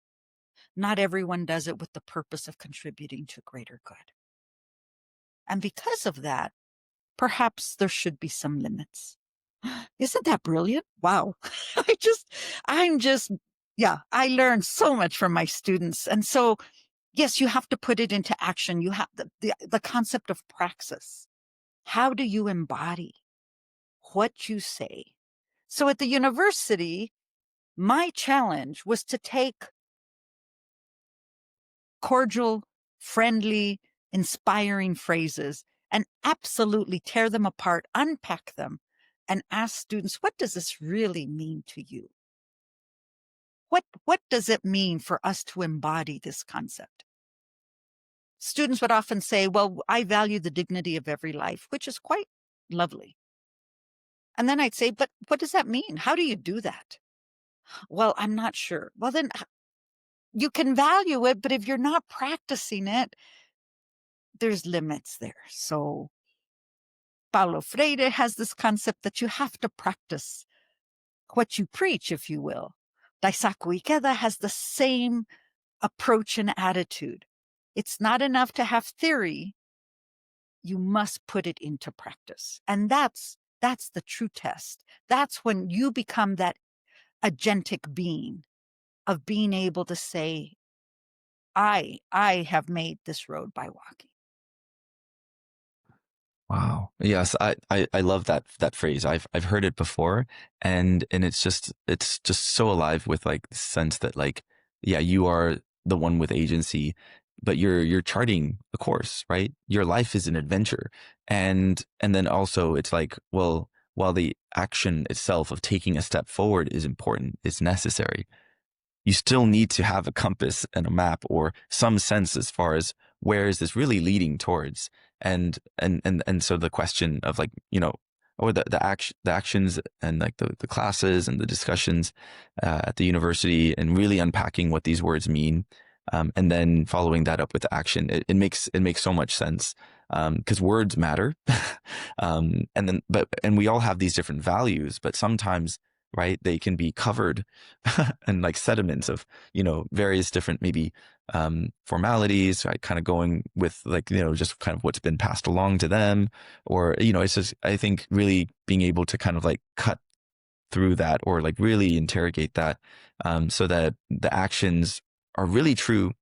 not everyone does it with the purpose of contributing to greater good. And because of that, perhaps there should be some limits. Isn't that brilliant? Wow. I learned so much from my students. And so, yes, you have to put it into action. You have the concept of praxis. How do you embody what you say? So at the university, my challenge was to take cordial, friendly, inspiring phrases and absolutely tear them apart, unpack them, and ask students, what does this really mean to you? What does it mean for us to embody this concept? Students would often say, well, I value the dignity of every life, which is quite lovely. And then I'd say, but what does that mean? How do you do that? Well, I'm not sure. Well, then you can value it, but if you're not practicing it, there's limits there. So Paulo Freire has this concept that you have to practice what you preach, if you will. Daisaku Ikeda has the same approach and attitude. It's not enough to have theory. You must put it into practice. And that's the true test. That's when you become that agentic being of being able to say, I have made this road by walking. Wow. Yes, I love that phrase. I've heard it before, and it's just so alive with like the sense that like, yeah, you are the one with agency, but you're charting a course, right? Your life is an adventure. And then also it's like, well, while the action itself of taking a step forward is important, it's necessary, you still need to have a compass and a map or some sense as far as where is this really leading towards. And so the question of like, or the actions and like the classes and the discussions at the university and really unpacking what these words mean, and then following that up with the action, it makes so much sense, because words matter. And we all have these different values, but sometimes, right, they can be covered and like sediments of, various different maybe formalities, right, kind of going with like, just kind of what's been passed along to them, or, it's just, I think really being able to kind of like cut through that or like really interrogate that, so that the actions are really true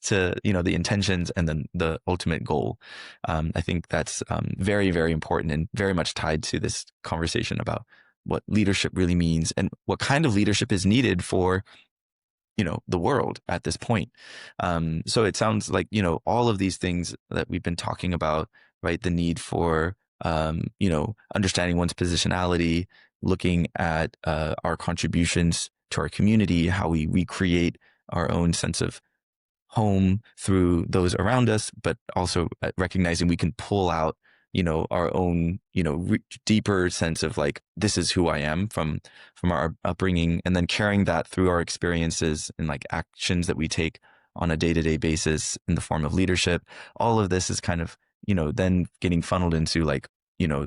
to, the intentions and then the ultimate goal. I think that's very, very important and very much tied to this conversation about what leadership really means and what kind of leadership is needed for, the world at this point. So it sounds like, all of these things that we've been talking about, right? The need for, understanding one's positionality, looking at our contributions to our community, how we recreate our own sense of home through those around us, but also recognizing we can pull out, our own, deeper sense of like, this is who I am from our upbringing, and then carrying that through our experiences and like actions that we take on a day-to-day basis in the form of leadership. All of this is kind of, then getting funneled into like,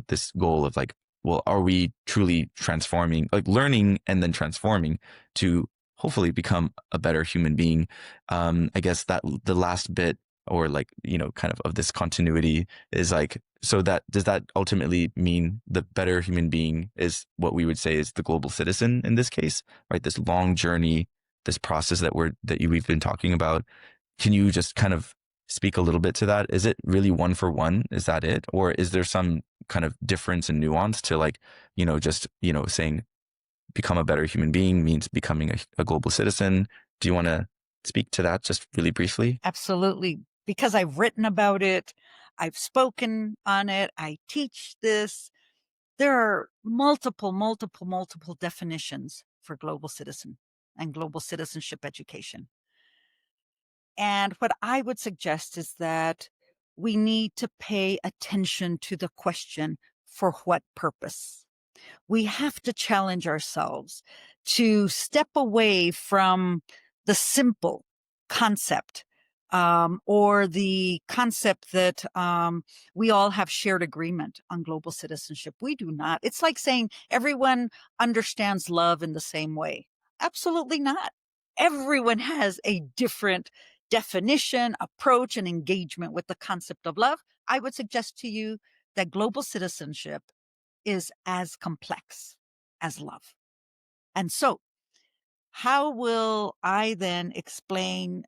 this goal of like, well, are we truly transforming, like learning and then transforming to hopefully become a better human being? I guess that the last bit or like, kind of this continuity is like so that does that ultimately mean the better human being is what we would say is the global citizen in this case, right? This long journey, this process we've been talking about. Can you just kind of speak a little bit to that? Is it really one for one? Is that it? Or is there some kind of difference and nuance to like, just, saying become a better human being means becoming a global citizen? Do you want to speak to that just really briefly? Absolutely. Because I've written about it, I've spoken on it, I teach this. There are multiple definitions for global citizen and global citizenship education. And what I would suggest is that we need to pay attention to the question, for what purpose? We have to challenge ourselves to step away from the simple concept, or the concept that we all have shared agreement on global citizenship. We do not. It's like saying everyone understands love in the same way. Absolutely not. Everyone has a different definition, approach, and engagement with the concept of love. I would suggest to you that global citizenship is as complex as love. And so, how will I then explain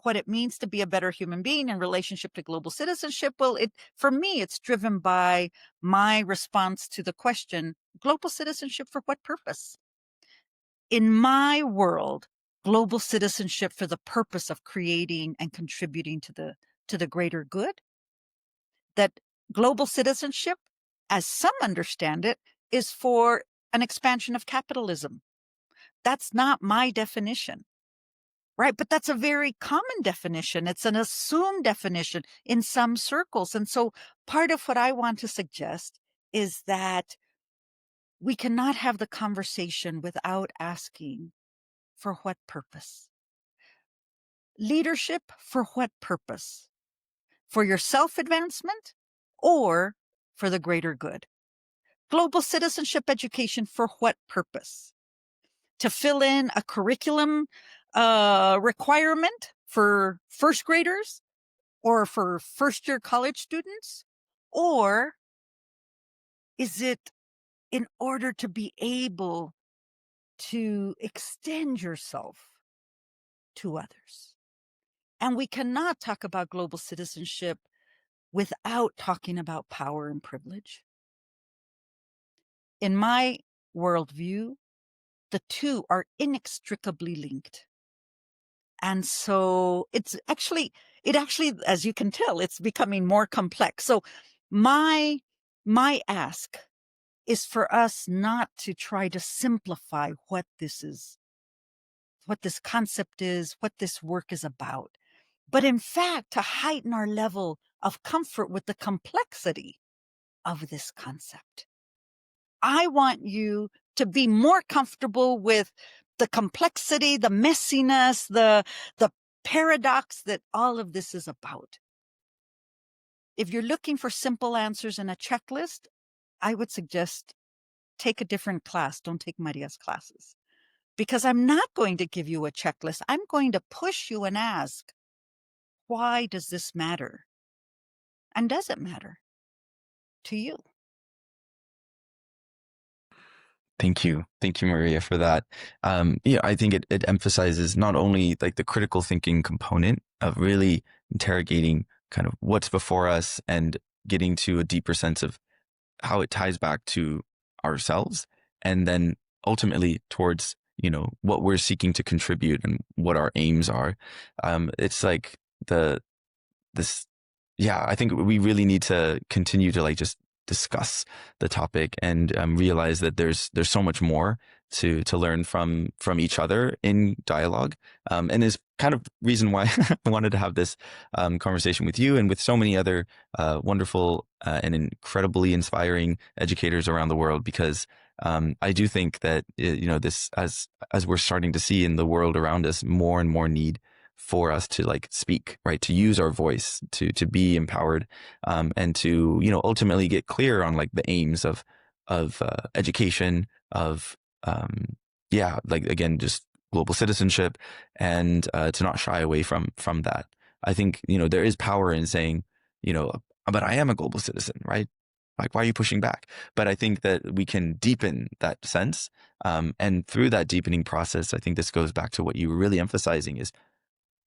what it means to be a better human being in relationship to global citizenship? Well, for me, it's driven by my response to the question, global citizenship for what purpose? In my world, global citizenship for the purpose of creating and contributing to the greater good. That global citizenship, as some understand it, is for an expansion of capitalism. That's not my definition, right? But that's a very common definition. It's an assumed definition in some circles. And so part of what I want to suggest is that we cannot have the conversation without asking, for what purpose? Leadership, for what purpose? For your self-advancement or for the greater good? Global citizenship education, for what purpose? To fill in a curriculum requirement for first graders or for first-year college students? Or is it in order to be able to extend yourself to others? And we cannot talk about global citizenship without talking about power and privilege. In my worldview, the two are inextricably linked. And so it actually, as you can tell, it's becoming more complex. So my ask is for us not to try to simplify what this is, what this concept is, what this work is about, but in fact, to heighten our level of comfort with the complexity of this concept. I want you to be more comfortable with the complexity, the messiness, the paradox that all of this is about. If you're looking for simple answers in a checklist, I would suggest take a different class. Don't take Maria's classes. Because I'm not going to give you a checklist. I'm going to push you and ask, why does this matter? And does it matter to you? Thank you. Thank you, Maria, for that. I think it emphasizes not only like the critical thinking component of really interrogating kind of what's before us and getting to a deeper sense of how it ties back to ourselves, and then ultimately towards, what we're seeking to contribute and what our aims are. It's like I think we really need to continue to like just discuss the topic and realize that there's so much more to learn from each other in dialogue, and is kind of reason why I wanted to have this conversation with you and with so many other wonderful and incredibly inspiring educators around the world, because I do think that this, as we're starting to see in the world around us, more and more need for us to like speak, right? To use our voice, to be empowered, and to, ultimately get clear on like the aims of education, of, like again, just global citizenship, and to not shy away from that. I think, there is power in saying, but I am a global citizen, right? Like, why are you pushing back? But I think that we can deepen that sense. And through that deepening process, I think this goes back to what you were really emphasizing is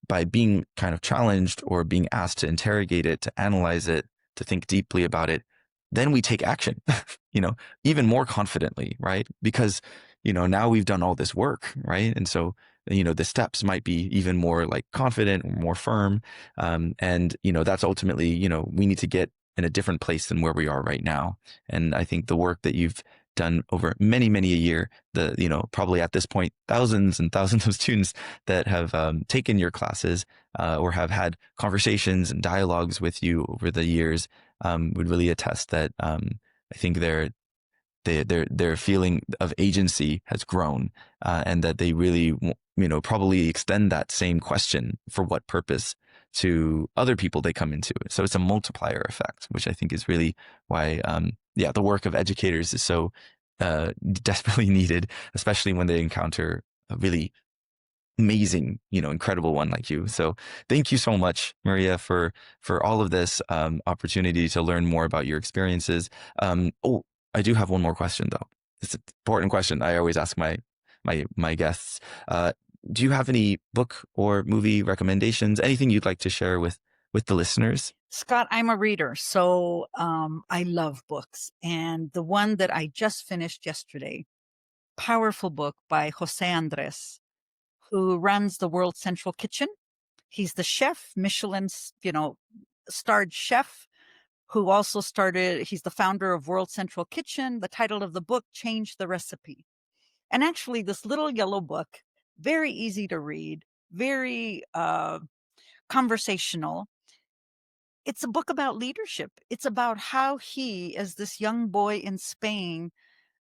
by being kind of challenged or being asked to interrogate it, to analyze it, to think deeply about it, then we take action, even more confidently, right? Because, now we've done all this work, right? And so, the steps might be even more like confident or more firm. And, that's ultimately, we need to get in a different place than where we are right now. And I think the work that you've done over many, many a year, probably at this point, thousands and thousands of students that have taken your classes or have had conversations and dialogues with you over the years would really attest that I think their feeling of agency has grown and that they really, probably extend that same question for what purpose to other people they come into. So it's a multiplier effect, which I think is really why, the work of educators is so desperately needed, especially when they encounter a really amazing, incredible one like you. So thank you so much, Maria, for all of this opportunity to learn more about your experiences. Oh, I do have one more question though. It's an important question I always ask my guests. Do you have any book or movie recommendations? Anything you'd like to share with the listeners? Scott, I'm a reader, so I love books. And the one that I just finished yesterday, powerful book by Jose Andres, who runs the World Central Kitchen. He's the chef, Michelin's, starred chef, who also he's the founder of World Central Kitchen. The title of the book, Change the Recipe. And actually, this little yellow book, very easy to read, very conversational. It's a book about leadership. It's about how he, as this young boy in Spain,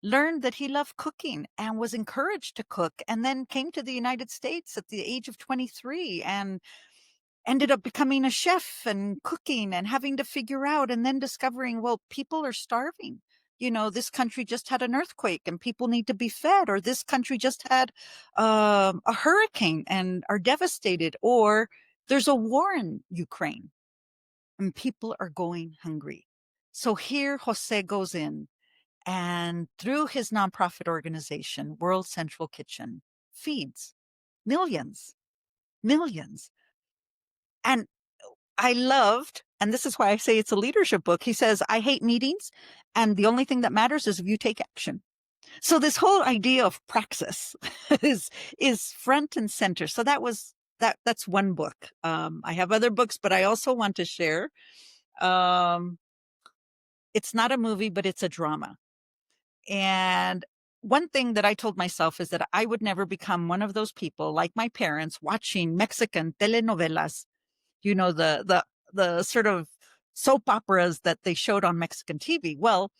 learned that he loved cooking and was encouraged to cook, and then came to the United States at the age of 23 and ended up becoming a chef and cooking and having to figure out, and then discovering, well, people are starving. This country just had an earthquake and people need to be fed, or this country just had a hurricane and are devastated, or there's a war in Ukraine and people are going hungry. So here Jose goes in, and through his nonprofit organization, World Central Kitchen, feeds millions, millions. And I loved, and this is why I say it's a leadership book. He says, I hate meetings, and the only thing that matters is if you take action. So this whole idea of praxis is front and center. So that's one book. I have other books, but I also want to share. It's not a movie, but it's a drama. And one thing that I told myself is that I would never become one of those people like my parents watching Mexican telenovelas, the sort of soap operas that they showed on Mexican TV. Well,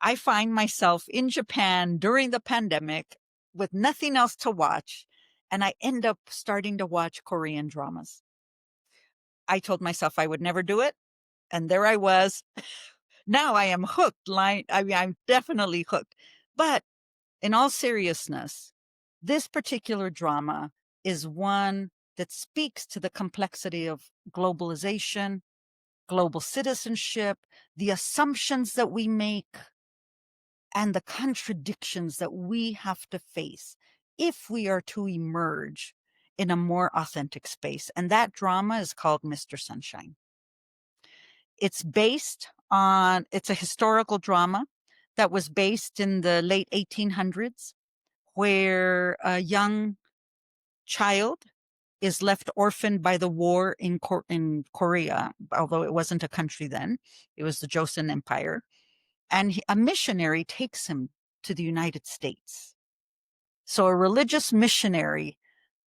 I find myself in Japan during the pandemic with nothing else to watch, and I end up starting to watch Korean dramas. I told myself I would never do it, and there I was. Now I am hooked. I'm definitely hooked. But in all seriousness, this particular drama is one that speaks to the complexity of globalization, global citizenship, the assumptions that we make, and the contradictions that we have to face if we are to emerge in a more authentic space. And that drama is called Mr. Sunshine. It's a historical drama that was based in the late 1800s, where a young child is left orphaned by the war in Korea, although it wasn't a country then. It was the Joseon Empire. And a missionary takes him to the United States. So a religious missionary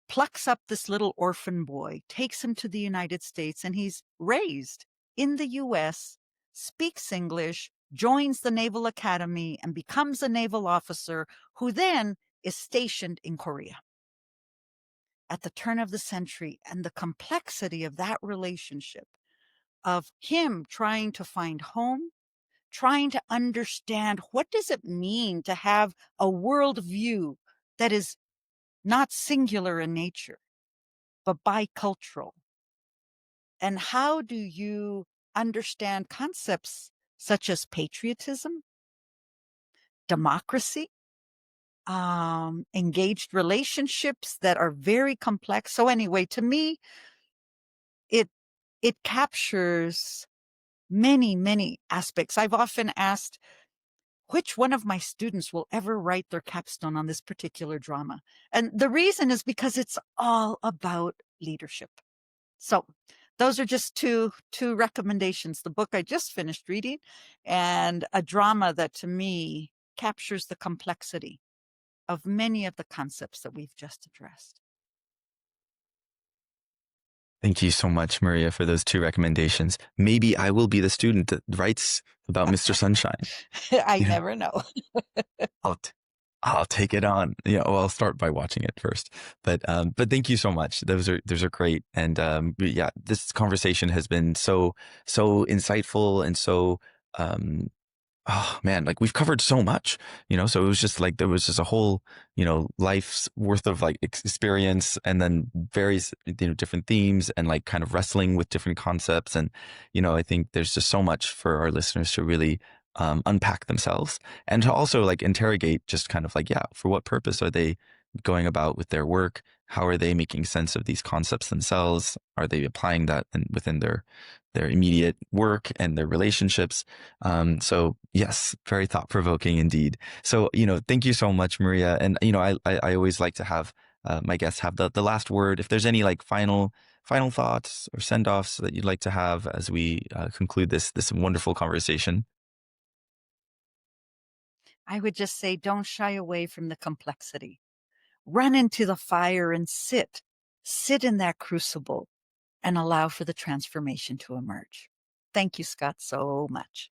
plucks up this little orphan boy, takes him to the United States, and he's raised in the US, speaks English, joins the Naval Academy, and becomes a naval officer who then is stationed in Korea. At the turn of the century, and the complexity of that relationship, of him trying to find home, trying to understand what does it mean to have a worldview that is not singular in nature, but bicultural. And how do you understand concepts such as patriotism, democracy, engaged relationships that are very complex. So anyway, to me, it it captures many, many aspects. I've often asked which one of my students will ever write their capstone on this particular drama. And the reason is because it's all about leadership. So those are just two recommendations. The book I just finished reading and a drama that to me captures the complexity of many of the concepts that we've just addressed. Thank you so much, Maria, for those two recommendations. Maybe I will be the student that writes about Mr. Sunshine. I Yeah. never know. I'll take it on. Yeah, well, I'll start by watching it first. But thank you so much. Those are great. And yeah, this conversation has been so insightful and so oh man, like we've covered so much, so it was just like there was just a whole, life's worth of like experience and then various, different themes and like kind of wrestling with different concepts. And, I think there's just so much for our listeners to really unpack themselves and to also like interrogate just kind of like, yeah, for what purpose are they going about with their work? How are they making sense of these concepts themselves? Are they applying that within their immediate work and their relationships? So yes, very thought provoking indeed. So, thank you so much, Maria. And, I always like to have my guests have the last word. If there's any like final thoughts or send offs that you'd like to have as we conclude this wonderful conversation. I would just say don't shy away from the complexity. Run into the fire and sit in that crucible and allow for the transformation to emerge. Thank you, Scott, so much.